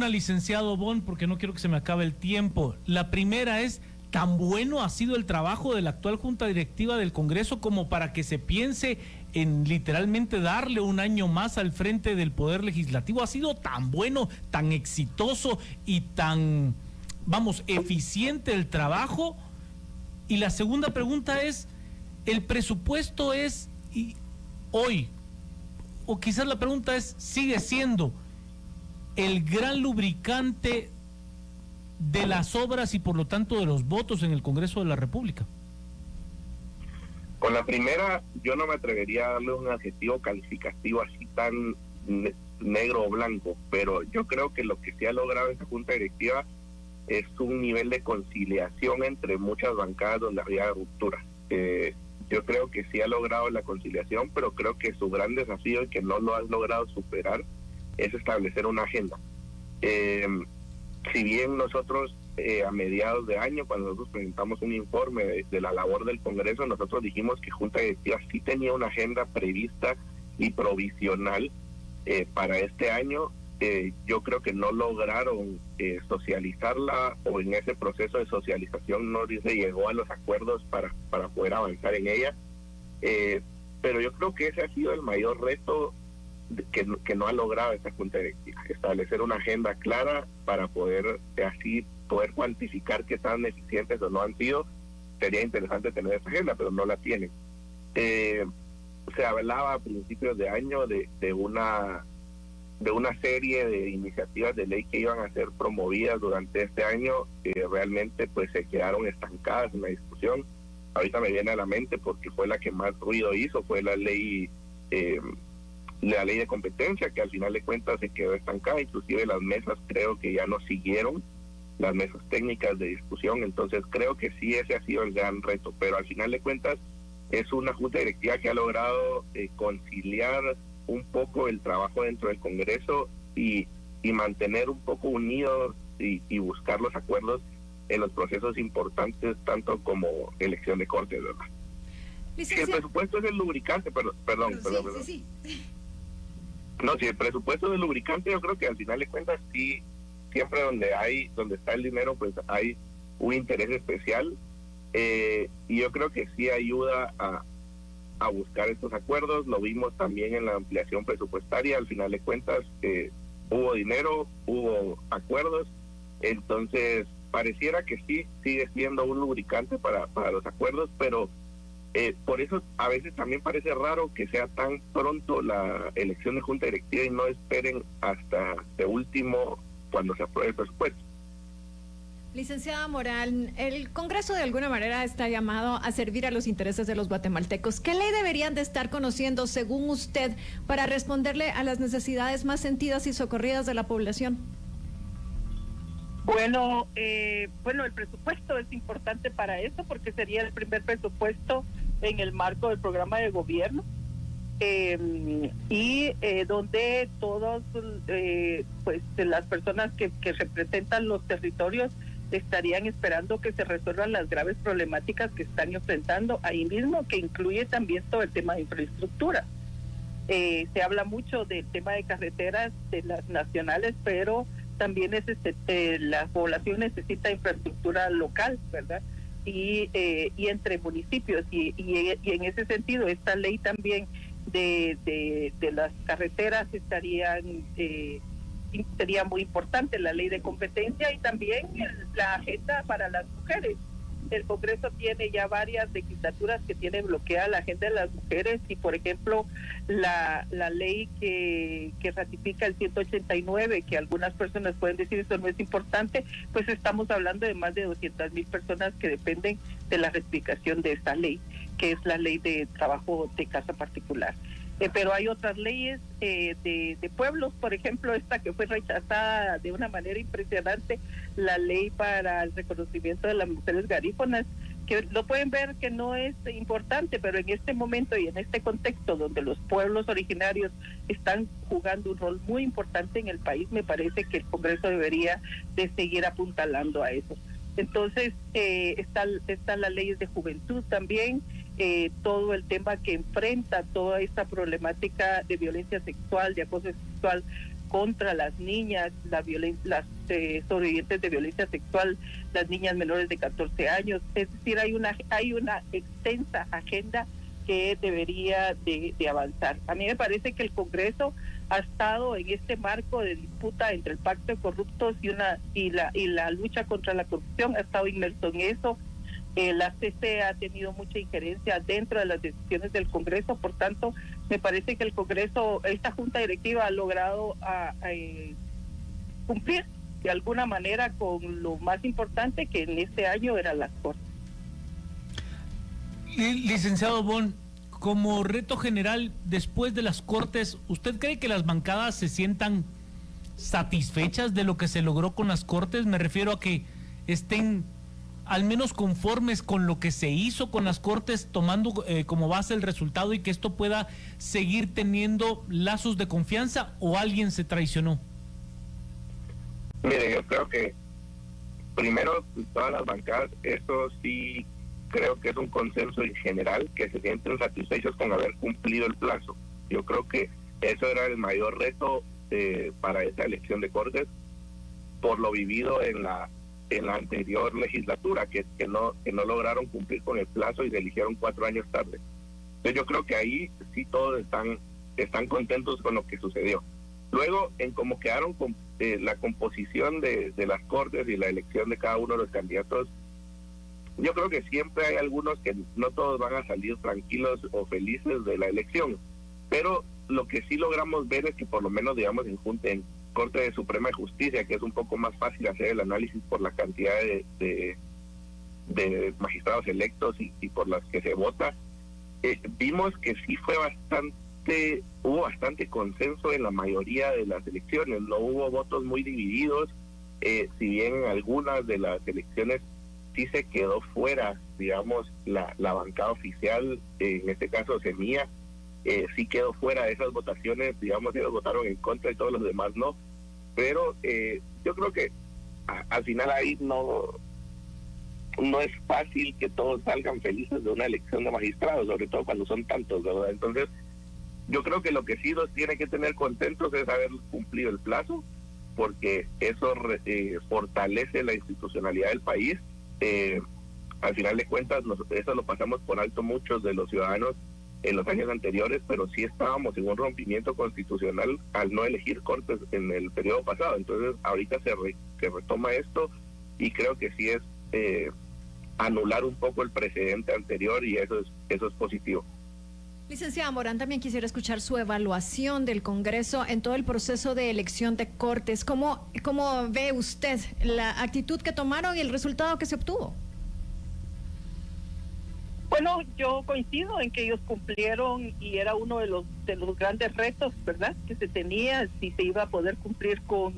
una, licenciado Bon, porque no quiero que se me acabe el tiempo. La primera es, ¿tan bueno ha sido el trabajo de la actual Junta Directiva del Congreso como para que se piense en literalmente darle un año más al frente del Poder Legislativo? ¿Ha sido tan bueno, tan exitoso y tan, eficiente el trabajo? Y la segunda pregunta es, ¿el presupuesto es hoy, o quizás la pregunta es, sigue siendo el gran lubricante de las obras y por lo tanto de los votos en el Congreso de la República? Con la primera, yo no me atrevería a darle un adjetivo calificativo así tan negro o blanco, pero yo creo que lo que se ha logrado en esta Junta Directiva es un nivel de conciliación entre muchas bancadas donde había ruptura. Yo creo que sí ha logrado la conciliación, pero creo que su gran desafío y que no lo han logrado superar es establecer una agenda. Si bien nosotros a mediados de año, cuando nosotros presentamos un informe de la labor del Congreso, nosotros dijimos que Junta Directiva sí tenía una agenda prevista y provisional para este año. Yo creo que no lograron socializarla, o en ese proceso de socialización no se llegó a los acuerdos para poder avanzar en ella. Pero yo creo que ese ha sido el mayor reto que no ha logrado esta Junta Directiva, establecer una agenda clara para poder cuantificar qué tan eficientes o no han sido. Sería interesante tener esa agenda, pero no la tienen. Se hablaba a principios de año de una serie de iniciativas de ley que iban a ser promovidas durante este año, que realmente pues se quedaron estancadas en la discusión. Ahorita me viene a la mente porque fue la que más ruido hizo, fue la ley de competencia, que al final de cuentas se quedó estancada. Inclusive las mesas creo que ya no siguieron, las mesas técnicas de discusión. Entonces creo que sí, ese ha sido el gran reto, pero al final de cuentas es una Junta Directiva que ha logrado conciliar un poco el trabajo dentro del Congreso y mantener un poco unidos y buscar los acuerdos en los procesos importantes, tanto como elección de cortes, ¿verdad? Si el presupuesto es el lubricante, perdón. Sí. No, si el presupuesto es el lubricante, yo creo que al final de cuentas sí, siempre donde está el dinero, pues hay un interés especial, y yo creo que sí ayuda a buscar estos acuerdos. Lo vimos también en la ampliación presupuestaria. Al final de cuentas hubo dinero, hubo acuerdos, entonces pareciera que sí sigue siendo un lubricante para los acuerdos, pero por eso a veces también parece raro que sea tan pronto la elección de Junta Directiva y no esperen hasta de último cuando se apruebe el presupuesto. Licenciada Morán, el Congreso de alguna manera está llamado a servir a los intereses de los guatemaltecos. ¿Qué ley deberían de estar conociendo, según usted, para responderle a las necesidades más sentidas y socorridas de la población? Bueno, el presupuesto es importante para eso, porque sería el primer presupuesto en el marco del programa de gobierno, donde todos las personas que representan los territorios estarían esperando que se resuelvan las graves problemáticas que están enfrentando ahí mismo, que incluye también todo el tema de infraestructura. Se habla mucho del tema de carreteras, de las nacionales, pero también la población necesita infraestructura local, ¿verdad? Y entre municipios, y en ese sentido esta ley también de las carreteras sería muy importante, la ley de competencia, y también la agenda para las mujeres. El Congreso tiene ya varias legislaturas que tienen bloqueada la agenda de las mujeres, y por ejemplo la ley que ratifica el 189, que algunas personas pueden decir eso no es importante, pues estamos hablando de más de 200,000 personas que dependen de la ratificación de esta ley, que es la ley de trabajo de casa particular. Pero hay otras leyes de pueblos, por ejemplo, esta que fue rechazada de una manera impresionante, la ley para el reconocimiento de las mujeres garífonas, que lo pueden ver que no es importante, pero en este momento y en este contexto donde los pueblos originarios están jugando un rol muy importante en el país, me parece que el Congreso debería de seguir apuntalando a eso. Entonces, están las leyes de juventud también, todo el tema que enfrenta toda esta problemática de violencia sexual, de acoso sexual contra las niñas, las sobrevivientes de violencia sexual, las niñas menores de 14 años. Es decir, hay una extensa agenda que debería de avanzar. A mí me parece que el Congreso ha estado en este marco de disputa entre el pacto de corruptos y la lucha contra la corrupción, ha estado inmerso en eso. La CC ha tenido mucha injerencia dentro de las decisiones del Congreso, por tanto, me parece que el Congreso, esta Junta Directiva ha logrado cumplir de alguna manera con lo más importante que en este año eran las Cortes. Licenciado Bon, como reto general, después de las Cortes, ¿usted cree que las bancadas se sientan satisfechas de lo que se logró con las Cortes? Me refiero a que estén al menos conformes con lo que se hizo con las Cortes, tomando como base el resultado, y que esto pueda seguir teniendo lazos de confianza, ¿o alguien se traicionó? Mire, yo creo que primero todas las bancadas, eso sí creo que es un consenso en general, que se sienten satisfechos con haber cumplido el plazo. Yo creo que eso era el mayor reto para esta elección de Cortes, por lo vivido en la anterior legislatura, que no lograron cumplir con el plazo y se eligieron 4 años tarde. Entonces yo creo que ahí sí todos están contentos con lo que sucedió. Luego, en cómo quedaron con la composición de las Cortes y la elección de cada uno de los candidatos, yo creo que siempre hay algunos que no todos van a salir tranquilos o felices de la elección, pero lo que sí logramos ver es que por lo menos, digamos, en Corte de Suprema de Justicia, que es un poco más fácil hacer el análisis por la cantidad de magistrados electos y por las que se vota, vimos que sí hubo bastante consenso en la mayoría de las elecciones, no hubo votos muy divididos, si bien en algunas de las elecciones sí se quedó fuera, digamos, la bancada oficial, en este caso Semilla, sí quedó fuera de esas votaciones, digamos, ellos votaron en contra y todos los demás no, pero yo creo que al final ahí no es fácil que todos salgan felices de una elección de magistrados, sobre todo cuando son tantos, ¿verdad? Entonces, yo creo que lo que sí los tiene que tener contentos es haber cumplido el plazo, porque eso fortalece la institucionalidad del país. Al final de cuentas, eso lo pasamos por alto muchos de los ciudadanos en los años anteriores, pero sí estábamos en un rompimiento constitucional al no elegir Cortes en el periodo pasado. Entonces ahorita se retoma esto, y creo que sí es anular un poco el precedente anterior, y eso es positivo. Licenciada Morán, también quisiera escuchar su evaluación del Congreso en todo el proceso de elección de Cortes. ¿Cómo ve usted la actitud que tomaron y el resultado que se obtuvo? Bueno, yo coincido en que ellos cumplieron, y era uno de los grandes retos, ¿verdad?, que se tenía, si se iba a poder cumplir con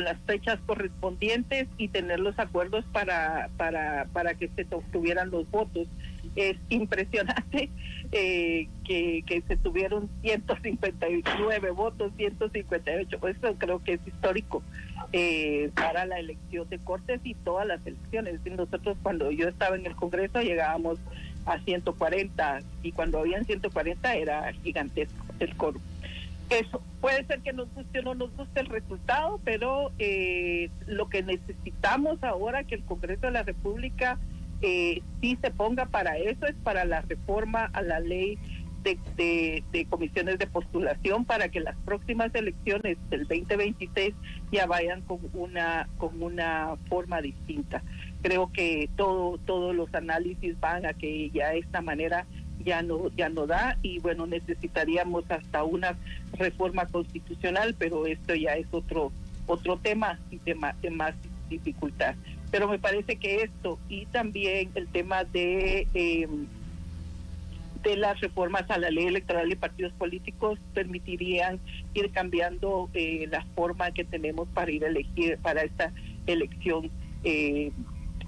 las fechas correspondientes y tener los acuerdos para que se obtuvieran los votos. Es impresionante que se tuvieron 159 votos, 158, eso creo que es histórico para la elección de Cortes y todas las elecciones. Nosotros, cuando yo estaba en el Congreso, llegábamos a 140, y cuando habían 140 era gigantesco el quórum. Eso puede ser que nos guste o no nos guste el resultado, pero lo que necesitamos ahora, que el Congreso de la República sí se ponga para eso, es para la reforma a la ley de comisiones de postulación, para que las próximas elecciones del 2026 ya vayan con una forma distinta. Creo que todos los análisis van a que ya esta manera ya no da, y bueno, necesitaríamos hasta una reforma constitucional, pero esto ya es otro tema de más dificultad. Pero me parece que esto, y también el tema de las reformas a la ley electoral y partidos políticos, permitirían ir cambiando la forma que tenemos para ir a elegir para esta elección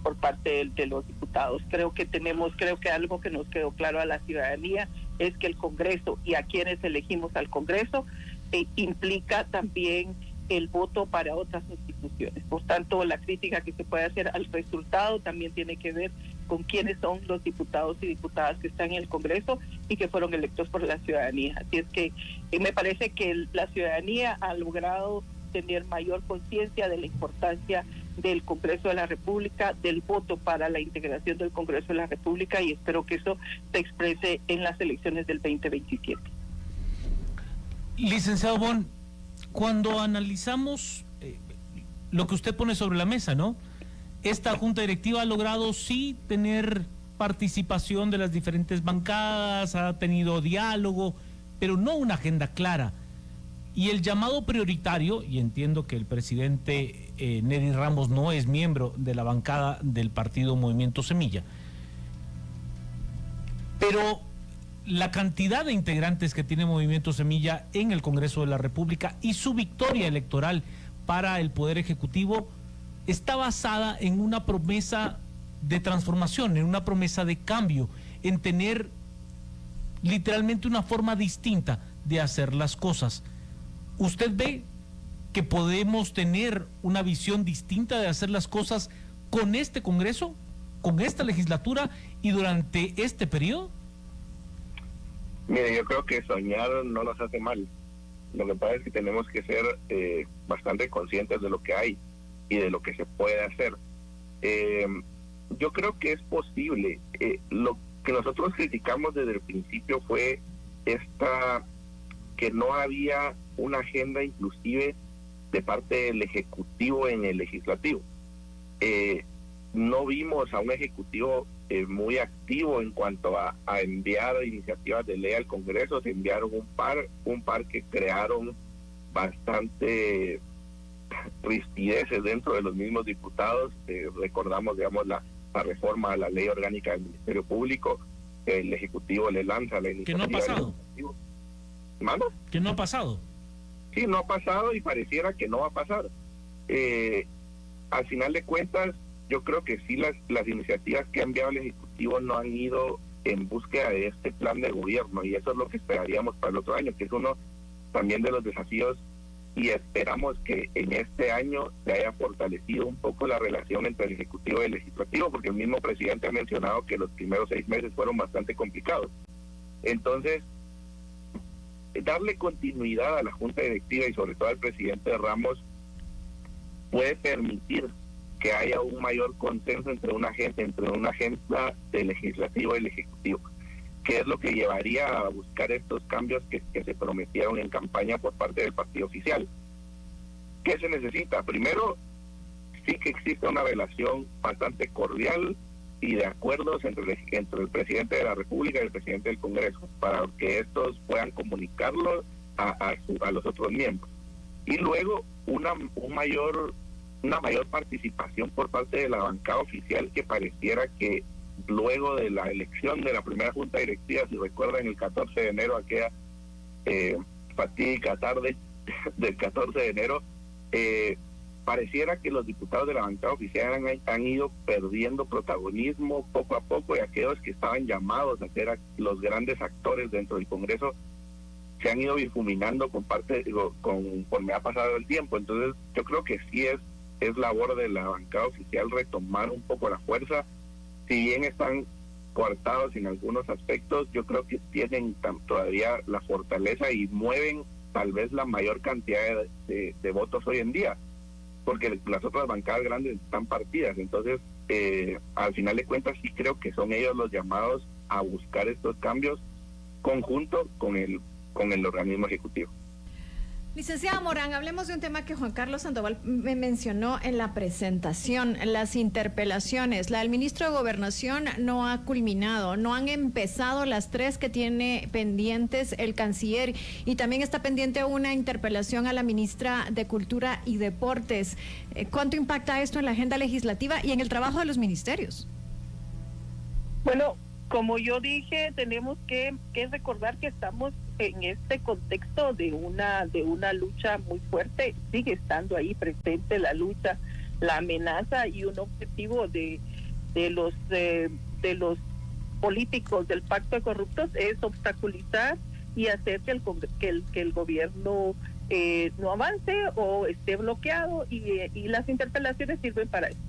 por parte de los diputados. Creo que algo que nos quedó claro a la ciudadanía es que el Congreso, y a quienes elegimos al Congreso, implica también el voto para otras instituciones. Por tanto, la crítica que se puede hacer al resultado también tiene que ver con quiénes son los diputados y diputadas que están en el Congreso y que fueron electos por la ciudadanía. Así es que me parece que la ciudadanía ha logrado tener mayor conciencia de la importancia del Congreso de la República, del voto para la integración del Congreso de la República, y espero que eso se exprese en las elecciones del 2027. Licenciado Bon, cuando analizamos lo que usted pone sobre la mesa, ¿no? Esta junta directiva ha logrado sí tener participación de las diferentes bancadas, ha tenido diálogo, pero no una agenda clara. Y el llamado prioritario, y entiendo que el presidente Neri Ramos no es miembro de la bancada del partido Movimiento Semilla, pero la cantidad de integrantes que tiene Movimiento Semilla en el Congreso de la República y su victoria electoral para el Poder Ejecutivo está basada en una promesa de transformación, en una promesa de cambio, en tener literalmente una forma distinta de hacer las cosas. ¿Usted ve que podemos tener una visión distinta de hacer las cosas con este Congreso, con esta legislatura y durante este periodo? Mire, yo creo que soñar no nos hace mal. Lo que pasa es que tenemos que ser bastante conscientes de lo que hay y de lo que se puede hacer. Yo creo que es posible. Lo que nosotros criticamos desde el principio fue que no había una agenda inclusive de parte del Ejecutivo en el Legislativo. No vimos a un Ejecutivo muy activo en cuanto a enviar iniciativas de ley al Congreso. Se enviaron un par que crearon bastante rispideces dentro de los mismos diputados. Recordamos, digamos, la reforma a la ley orgánica del Ministerio Público. El Ejecutivo le lanza la iniciativa. ¿Que no ha pasado? ¿Mano? ¿Que no ha pasado? Sí, no ha pasado y pareciera que no va a pasar. Al final de cuentas, yo creo que sí las iniciativas que ha enviado el Ejecutivo no han ido en búsqueda de este plan de gobierno, y eso es lo que esperaríamos para el otro año, que es uno también de los desafíos, y esperamos que en este año se haya fortalecido un poco la relación entre el Ejecutivo y el Legislativo, porque el mismo presidente ha mencionado que los primeros 6 meses fueron bastante complicados. Entonces, darle continuidad a la Junta Directiva y sobre todo al presidente Ramos puede permitir que haya un mayor consenso entre una agenda del Legislativo y el Ejecutivo, que es lo que llevaría a buscar estos cambios que se prometieron en campaña por parte del partido oficial. ¿Qué se necesita? Primero, sí que existe una relación bastante cordial y de acuerdos entre el presidente de la República y el presidente del Congreso, para que estos puedan comunicarlo a los otros miembros. Y luego una mayor participación por parte de la bancada oficial, que pareciera que luego de la elección de la primera junta directiva, si recuerdan el 14 de enero, aquella fatídica tarde del 14 de enero, pareciera que los diputados de la bancada oficial han ido perdiendo protagonismo poco a poco, y aquellos que estaban llamados a ser los grandes actores dentro del Congreso se han ido difuminando conforme ha pasado el tiempo. Entonces yo creo que sí es labor de la bancada oficial retomar un poco la fuerza. Si bien están coartados en algunos aspectos, yo creo que tienen todavía la fortaleza y mueven tal vez la mayor cantidad de votos hoy en día, porque las otras bancadas grandes están partidas. Entonces, al final de cuentas, sí creo que son ellos los llamados a buscar estos cambios conjunto con el organismo ejecutivo. Licenciada Morán, hablemos de un tema que Juan Carlos Sandoval me mencionó en la presentación, las interpelaciones. La del ministro de Gobernación no ha culminado, no han empezado las 3 que tiene pendientes el canciller, y también está pendiente una interpelación a la ministra de Cultura y Deportes. ¿Cuánto impacta esto en la agenda legislativa y en el trabajo de los ministerios? Bueno, como yo dije, tenemos que recordar que estamos en este contexto de una lucha muy fuerte. Sigue estando ahí presente la lucha, la amenaza, y un objetivo de los políticos del pacto de corruptos es obstaculizar y hacer que el gobierno no avance o esté bloqueado, y las interpelaciones sirven para eso.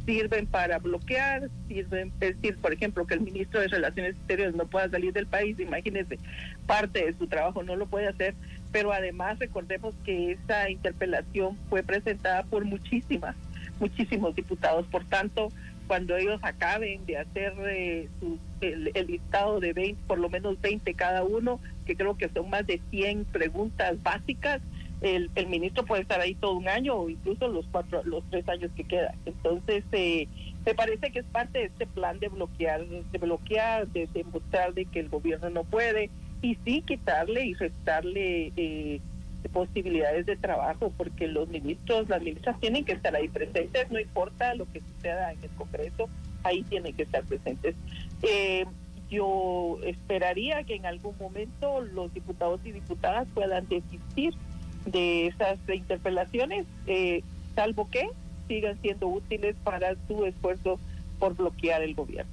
sirven para bloquear, sirven, es decir, por ejemplo, que el ministro de Relaciones Exteriores no pueda salir del país, imagínense, parte de su trabajo no lo puede hacer, pero además recordemos que esa interpelación fue presentada por muchísimos diputados, por tanto, cuando ellos acaben de hacer el listado de 20, por lo menos 20 cada uno, que creo que son más de 100 preguntas básicas, el ministro puede estar ahí todo un año o incluso los 3 años que quedan. Entonces, me parece que es parte de este plan de bloquear, de demostrar de que el gobierno no puede, y sí quitarle y restarle posibilidades de trabajo, porque las ministras tienen que estar ahí presentes, no importa lo que suceda en el Congreso, ahí tienen que estar presentes. Yo esperaría que en algún momento los diputados y diputadas puedan desistir de esas interpelaciones, salvo que sigan siendo útiles para su esfuerzo por bloquear el gobierno.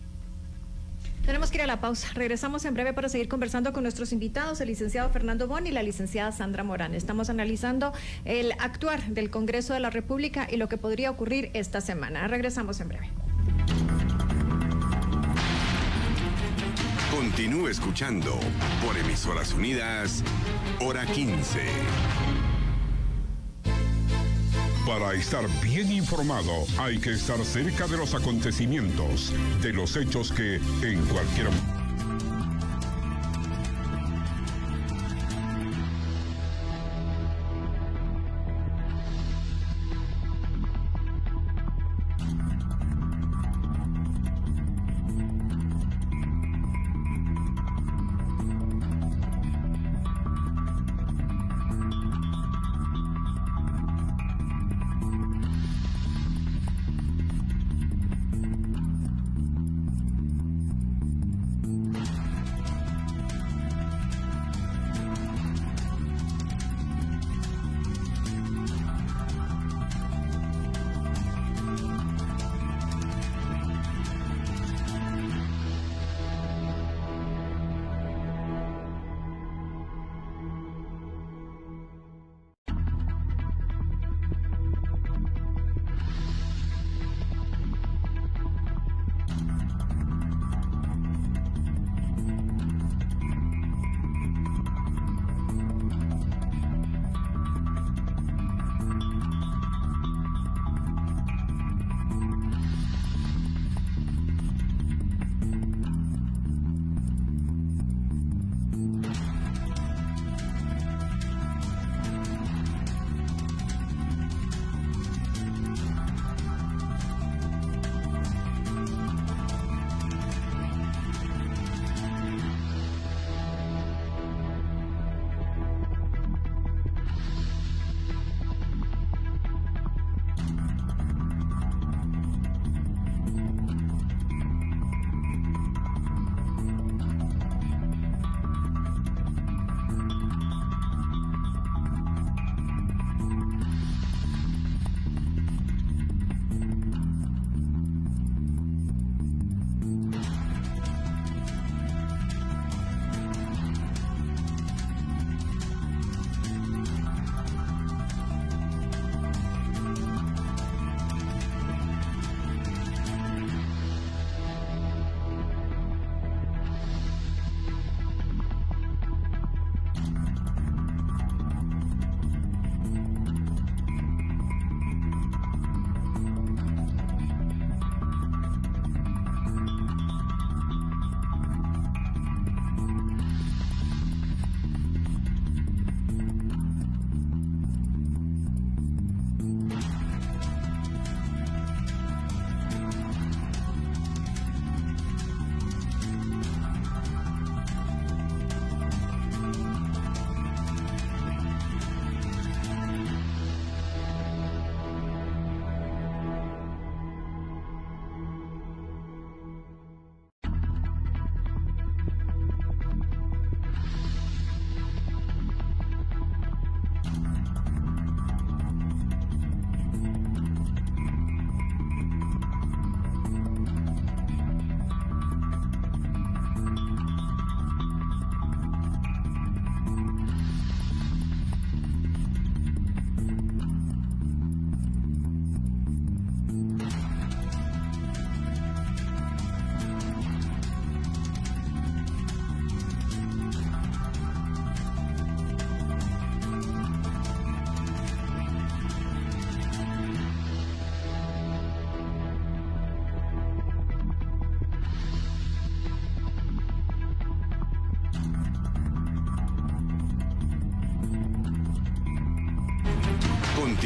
Tenemos que ir a la pausa. Regresamos en breve para seguir conversando con nuestros invitados, el licenciado Fernando Bon y la licenciada Sandra Morán. Estamos analizando el actuar del Congreso de la República y lo que podría ocurrir esta semana. Regresamos en breve. Continúe escuchando por Emisoras Unidas, Hora 15. Para estar bien informado, hay que estar cerca de los acontecimientos, de los hechos que en cualquier momento.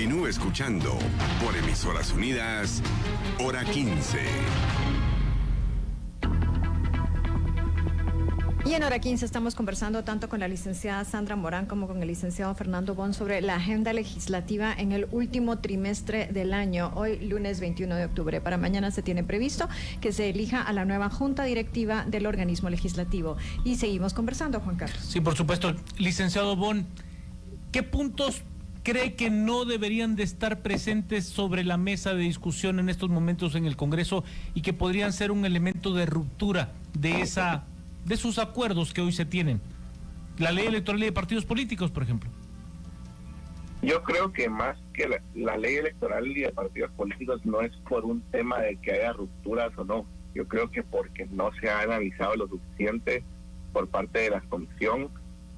Continúe escuchando por Emisoras Unidas, Hora 15. Y en Hora 15 estamos conversando tanto con la licenciada Sandra Morán como con el licenciado Fernando Bon sobre la agenda legislativa en el último trimestre del año, hoy lunes 21 de octubre. Para mañana se tiene previsto que se elija a la nueva junta directiva del organismo legislativo. Y seguimos conversando, Juan Carlos. Sí, por supuesto. Licenciado Bon, ¿qué puntos cree que no deberían de estar presentes sobre la mesa de discusión en estos momentos en el Congreso y que podrían ser un elemento de ruptura de sus acuerdos que hoy se tienen? La ley electoral y de partidos políticos, por ejemplo. Yo creo que más que la ley electoral y de partidos políticos no es por un tema de que haya rupturas o no. Yo creo que porque no se ha analizado lo suficiente por parte de la comisión.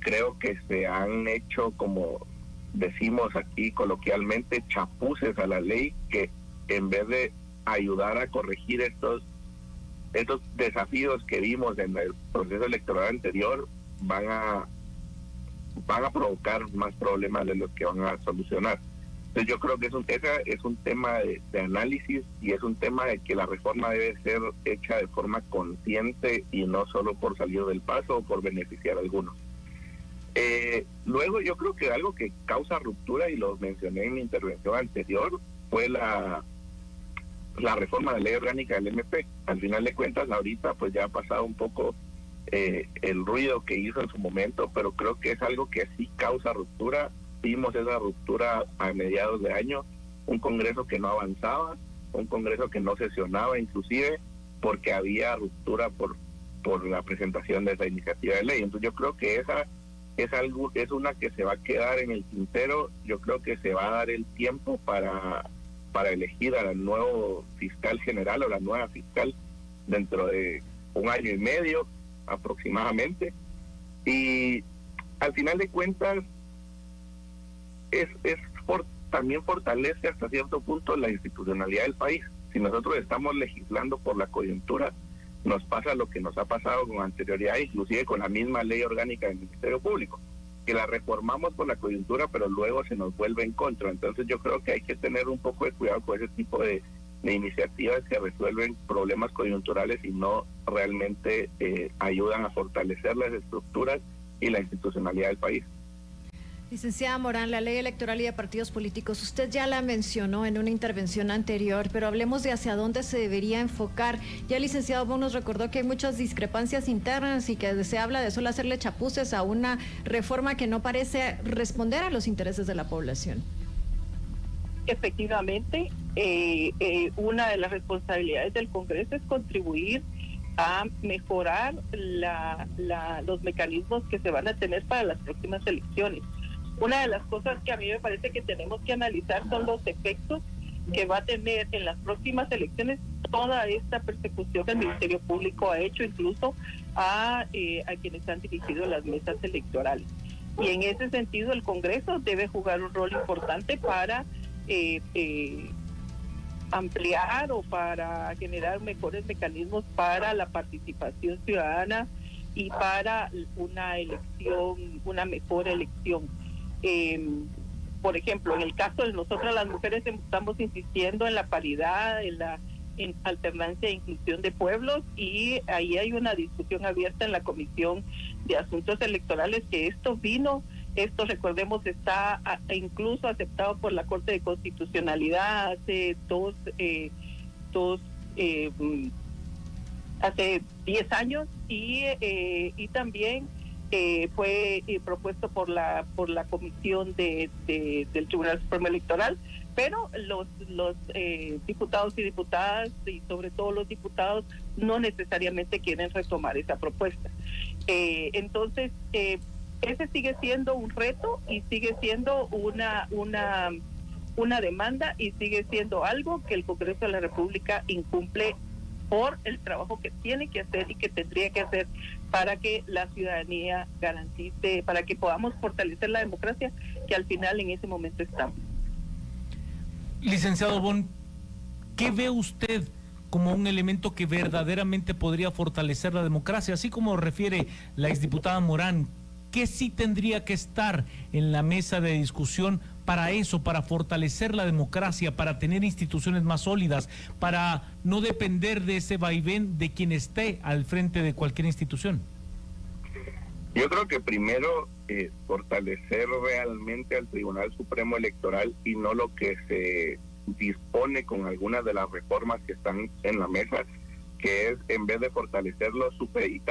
Creo que se han hecho, como decimos aquí coloquialmente, chapuces a la ley, que en vez de ayudar a corregir estos desafíos que vimos en el proceso electoral anterior, van a provocar más problemas de los que van a solucionar. Entonces yo creo que es un tema de análisis, y es un tema de que la reforma debe ser hecha de forma consciente y no solo por salir del paso o por beneficiar a algunos. Luego yo creo que algo que causa ruptura, y lo mencioné en mi intervención anterior, fue la reforma de la ley orgánica del MP. Al final de cuentas, ahorita pues ya ha pasado un poco el ruido que hizo en su momento, pero creo que es algo que sí causa ruptura. Vimos esa ruptura a mediados de año, un Congreso que no avanzaba, un Congreso que no sesionaba inclusive, porque había ruptura por la presentación de esa iniciativa de ley. Entonces yo creo que esa es una que se va a quedar en el tintero. Yo creo que se va a dar el tiempo para elegir al nuevo fiscal general o la nueva fiscal dentro de 1 año y medio aproximadamente, y al final de cuentas también fortalece hasta cierto punto la institucionalidad del país. Si nosotros estamos legislando por la coyuntura, nos pasa lo que nos ha pasado con anterioridad, inclusive con la misma ley orgánica del Ministerio Público, que la reformamos por la coyuntura, pero luego se nos vuelve en contra. Entonces yo creo que hay que tener un poco de cuidado con ese tipo de iniciativas que resuelven problemas coyunturales y no realmente ayudan a fortalecer las estructuras y la institucionalidad del país. Licenciada Morán, la ley electoral y de partidos políticos, usted ya la mencionó en una intervención anterior, pero hablemos de hacia dónde se debería enfocar. Ya el licenciado Bon nos recordó que hay muchas discrepancias internas y que se habla de solo hacerle chapuces a una reforma que no parece responder a los intereses de la población. Efectivamente, una de las responsabilidades del Congreso es contribuir a mejorar los mecanismos que se van a tener para las próximas elecciones. Una de las cosas que a mí me parece que tenemos que analizar son los efectos que va a tener en las próximas elecciones toda esta persecución que el Ministerio Público ha hecho, incluso a quienes han dirigido las mesas electorales. Y en ese sentido el Congreso debe jugar un rol importante para ampliar o para generar mejores mecanismos para la participación ciudadana y para una mejor elección. Por ejemplo, en el caso de nosotras las mujeres estamos insistiendo en la paridad, en alternancia e inclusión de pueblos, y ahí hay una discusión abierta en la Comisión de Asuntos Electorales que esto recordemos está incluso aceptado por la Corte de Constitucionalidad hace hace 10 años y también fue propuesto por la Comisión del Tribunal Supremo Electoral, pero los diputados y diputadas, y sobre todo los diputados, no necesariamente quieren retomar esa propuesta. Entonces, ese sigue siendo un reto y sigue siendo una demanda y sigue siendo algo que el Congreso de la República incumple por el trabajo que tiene que hacer y que tendría que hacer para que la ciudadanía garantice, para que podamos fortalecer la democracia, que al final en ese momento estamos. Licenciado Bon, ¿qué ve usted como un elemento que verdaderamente podría fortalecer la democracia? Así como refiere la exdiputada Morán, ¿qué sí tendría que estar en la mesa de discusión para eso, para fortalecer la democracia, para tener instituciones más sólidas, para no depender de ese vaivén de quien esté al frente de cualquier institución? Yo creo que primero fortalecer realmente al Tribunal Supremo Electoral y no lo que se dispone con algunas de las reformas que están en la mesa, que es, en vez de fortalecerlo, supeditar